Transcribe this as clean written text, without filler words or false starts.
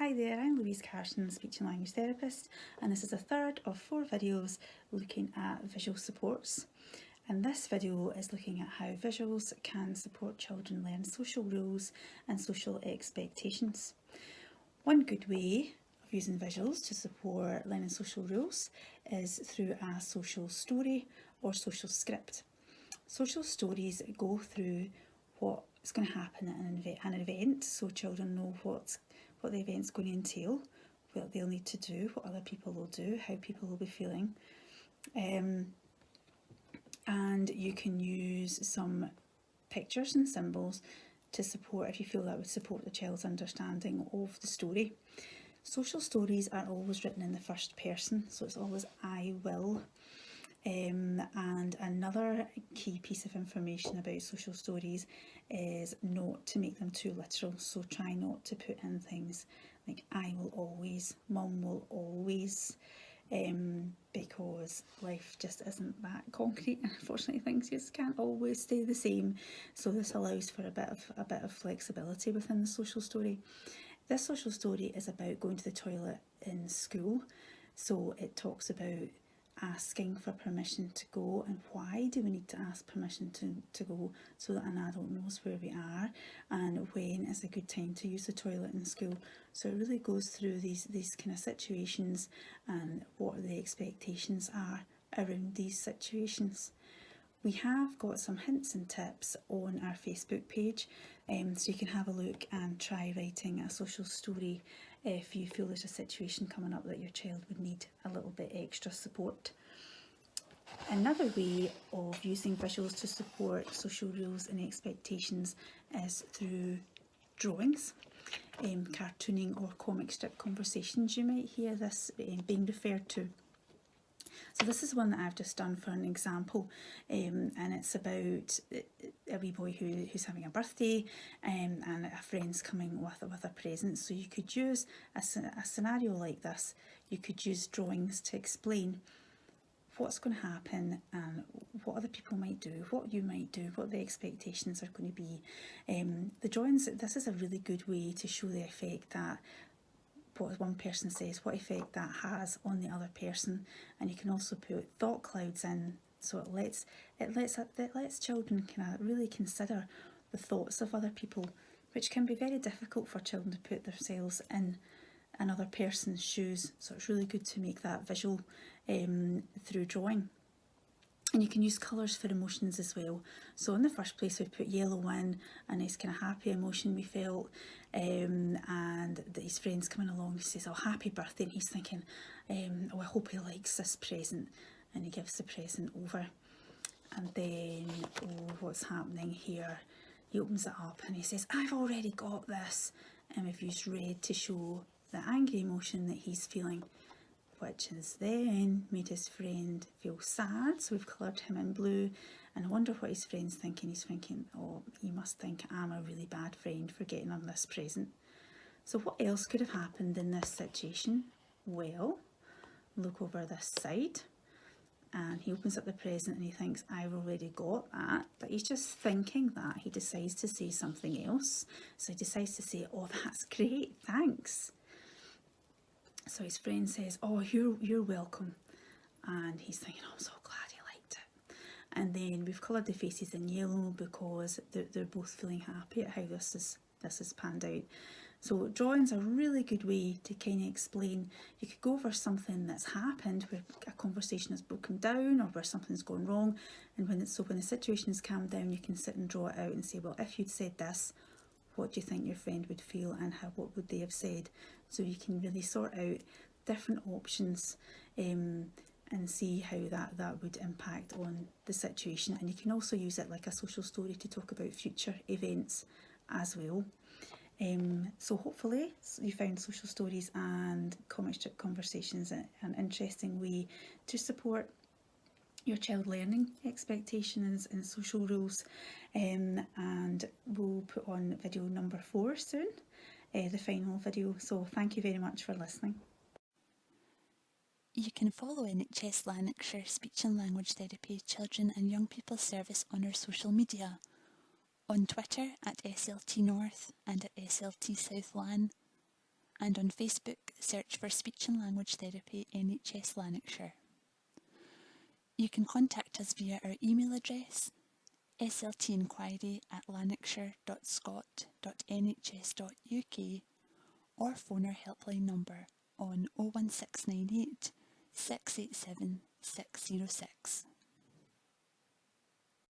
Hi there, I'm Louise Carson, speech and language therapist, and this is the third of 4 videos looking at visual supports. And this video is looking at how visuals can support children learn social rules and social expectations. One good way of using visuals to support learning social rules is through a social story or social script. Social stories go through what's going to happen at an event, so children know what the event's going to entail, what they'll need to do, what other people will do, how people will be feeling. And you can use some pictures and symbols to support, if you feel that would support the child's understanding of the story. Social stories are always written in the first person, so it's always I will. And another key piece of information about social stories is not to make them too literal, so try not to put in things like I will always, mum will always, because life just isn't that concrete. Unfortunately, things just can't always stay the same, so this allows for a bit of flexibility within the social story. This social story is about going to the toilet in school, so it talks about asking for permission to go and why do we need to ask permission to go, so that an adult knows where we are and when is a good time to use the toilet in school. So it really goes through these kind of situations and what the expectations are around these situations. We have got some hints and tips on our Facebook page, so you can have a look and try writing a social story if you feel there's a situation coming up that your child would need a little bit extra support. Another way of using visuals to support social rules and expectations is through drawings. Cartooning or comic strip conversations, you might hear this being referred to. So this is one that I've just done for an example, and it's about a wee boy who's having a birthday, and a friend's coming with a present. So you could use a scenario like this. You could use drawings to explain what's going to happen and what other people might do, what you might do, what the expectations are going to be. The drawings, this is a really good way to show the effect that what one person says, what effect that has on the other person. And you can also put thought clouds in, so it lets children kind of really consider the thoughts of other people, which can be very difficult for children to put themselves in another person's shoes. So it's really good to make that visual through drawing. And you can use colours for emotions as well. So in the first place we put yellow in, a nice kind of happy emotion we felt, and his friend's coming along, he says, oh, happy birthday, and he's thinking, oh, I hope he likes this present, and he gives the present over. And then, oh, what's happening here? He opens it up and he says, I've already got this, and we've used red to show the angry emotion that he's feeling, which has then made his friend feel sad, so we've coloured him in blue. And I wonder what his friend's thinking. He's thinking, oh, he must think I'm a really bad friend for getting him this present. So what else could have happened in this situation? Well, look over this side, and he opens up the present and he thinks, I've already got that, but he's just thinking that. He decides to say something else. So he decides to say, oh, that's great, thanks. So his friend says, oh, you're welcome. And he's thinking, oh, I'm so glad he liked it. And then we've coloured the faces in yellow because they're both feeling happy at how this is panned out. So drawings are a really good way to kind of explain. You could go over something that's happened where a conversation has broken down or where something's gone wrong, and when the situation is calmed down, you can sit and draw it out and say, well, if you'd said this, what do you think your friend would feel, and what would they have said? So you can really sort out different options and see how that would impact on the situation. And you can also use it like a social story to talk about future events as well. So hopefully you found social stories and comic strip conversations an interesting way to support your child learning expectations and social rules, and we'll put on video number 4 soon, the final video. So thank you very much for listening. You can follow NHS Lanarkshire Speech and Language Therapy Children and Young People Service on our social media, on Twitter at SLT North and at SLT South Lan, and on Facebook search for Speech and Language Therapy NHS Lanarkshire. You can contact us via our email address sltinquiry@lanarkshire.scot.nhs.uk or phone our helpline number on 01698 687 606.